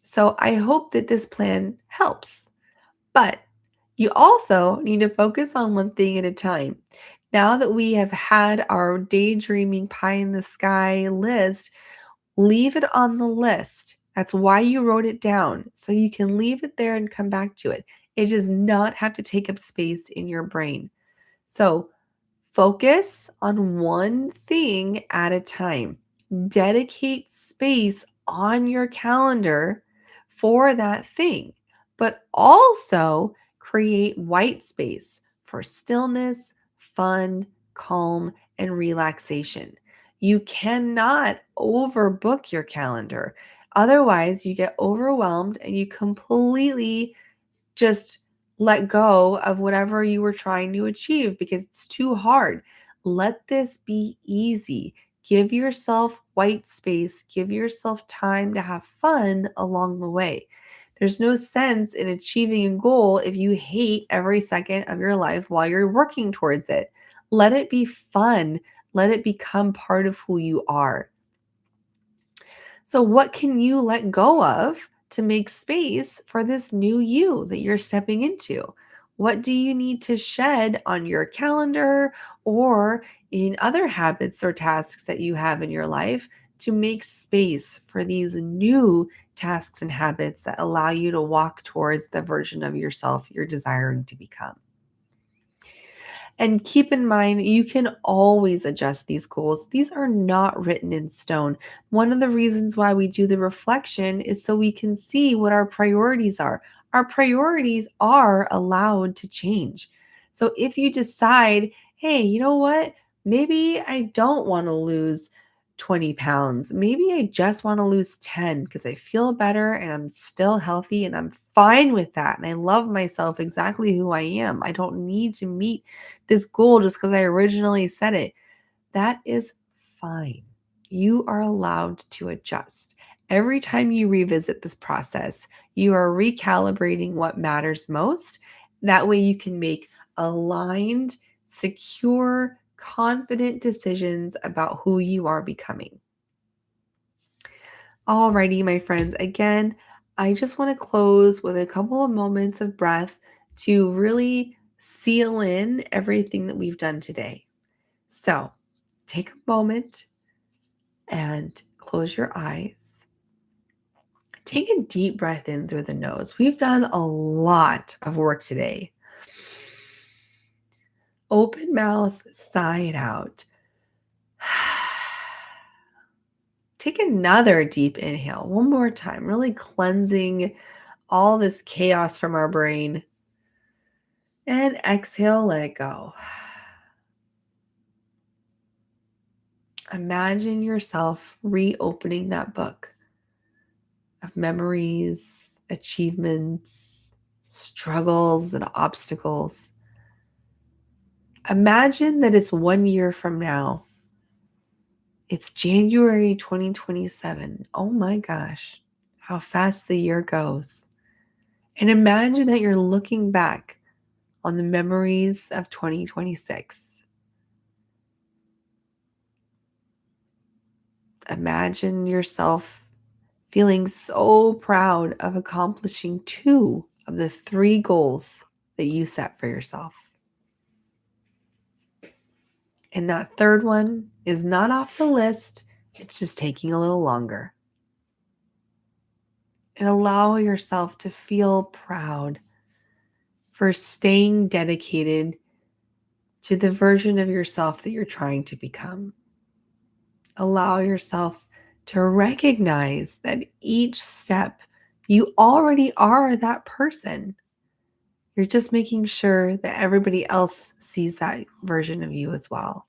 So I hope that this plan helps. But you also need to focus on one thing at a time. Now that we have had our daydreaming pie in the sky list, leave it on the list. That's why you wrote it down. So you can leave it there and come back to it. It does not have to take up space in your brain. So focus on one thing at a time. Dedicate space on your calendar for that thing, but also create white space for stillness, fun, calm, and relaxation. You cannot overbook your calendar. Otherwise, you get overwhelmed and you completely just let go of whatever you were trying to achieve because it's too hard. Let this be easy. Give yourself white space, give yourself time to have fun along the way. There's no sense in achieving a goal if you hate every second of your life while you're working towards it. Let it be fun. Let it become part of who you are. So, what can you let go of to make space for this new you that you're stepping into? What do you need to shed on your calendar or in other habits or tasks that you have in your life to make space for these new tasks and habits that allow you to walk towards the version of yourself you're desiring to become? And keep in mind, you can always adjust these goals. These are not written in stone. One of the reasons why we do the reflection is so we can see what our priorities are. Our priorities are allowed to change. So if you decide, hey, you know what? Maybe I don't want to lose 20 pounds. Maybe I just want to lose 10 because I feel better and I'm still healthy and I'm fine with that. And I love myself exactly who I am. I don't need to meet this goal just because I originally set it. That is fine. You are allowed to adjust. Every time you revisit this process, you are recalibrating what matters most. That way, you can make aligned, secure, confident decisions about who you are becoming. Alrighty, my friends. Again, I just want to close with a couple of moments of breath to really seal in everything that we've done today. So take a moment and close your eyes. Take a deep breath in through the nose. We've done a lot of work today. Open mouth, sigh it out. Take another deep inhale, one more time, really cleansing all this chaos from our brain. And exhale, let it go. Imagine yourself reopening that book of memories, achievements, struggles, and obstacles. Imagine that it's 1 year from now. It's January 2027. Oh my gosh, how fast the year goes. And imagine that you're looking back on the memories of 2026. Imagine yourself feeling so proud of accomplishing 2 of the 3 goals that you set for yourself. And that third one is not off the list, it's just taking a little longer. And allow yourself to feel proud for staying dedicated to the version of yourself that you're trying to become. Allow yourself to recognize that each step you already are that person. You're just making sure that everybody else sees that version of you as well.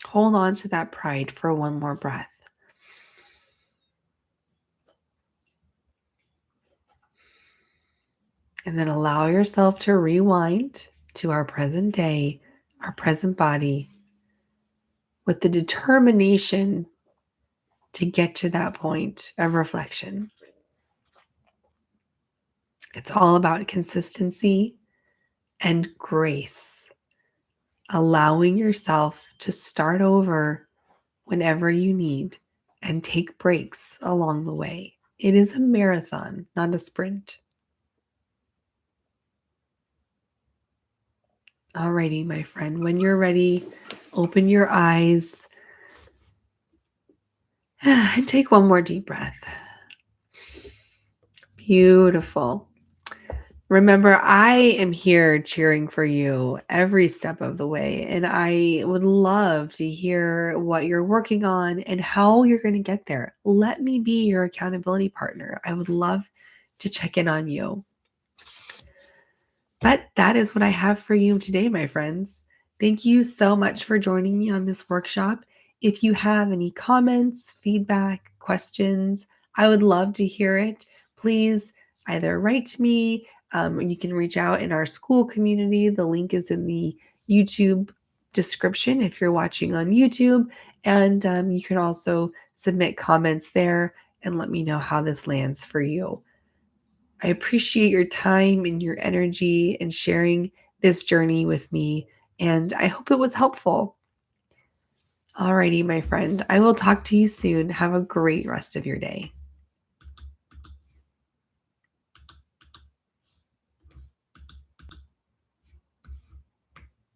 Hold on to that pride for one more breath. And then allow yourself to rewind to our present day, our present body, with the determination to get to that point of reflection. It's all about consistency and grace, allowing yourself to start over whenever you need and take breaks along the way. It is a marathon, not a sprint. Alrighty, my friend, when you're ready, open your eyes and take one more deep breath. Beautiful. Remember, I am here cheering for you every step of the way, and I would love to hear what you're working on and how you're going to get there. Let me be your accountability partner. I would love to check in on you. But that is what I have for you today, my friends. Thank you so much for joining me on this workshop. If you have any comments, feedback, questions, I would love to hear it. Please either write to me, you can reach out in our Skool community. The link is in the YouTube description if you're watching on YouTube. And you can also submit comments there and let me know how this lands for you. I appreciate your time and your energy and sharing this journey with me, and I hope it was helpful. Alrighty, my friend, I will talk to you soon. Have a great rest of your day.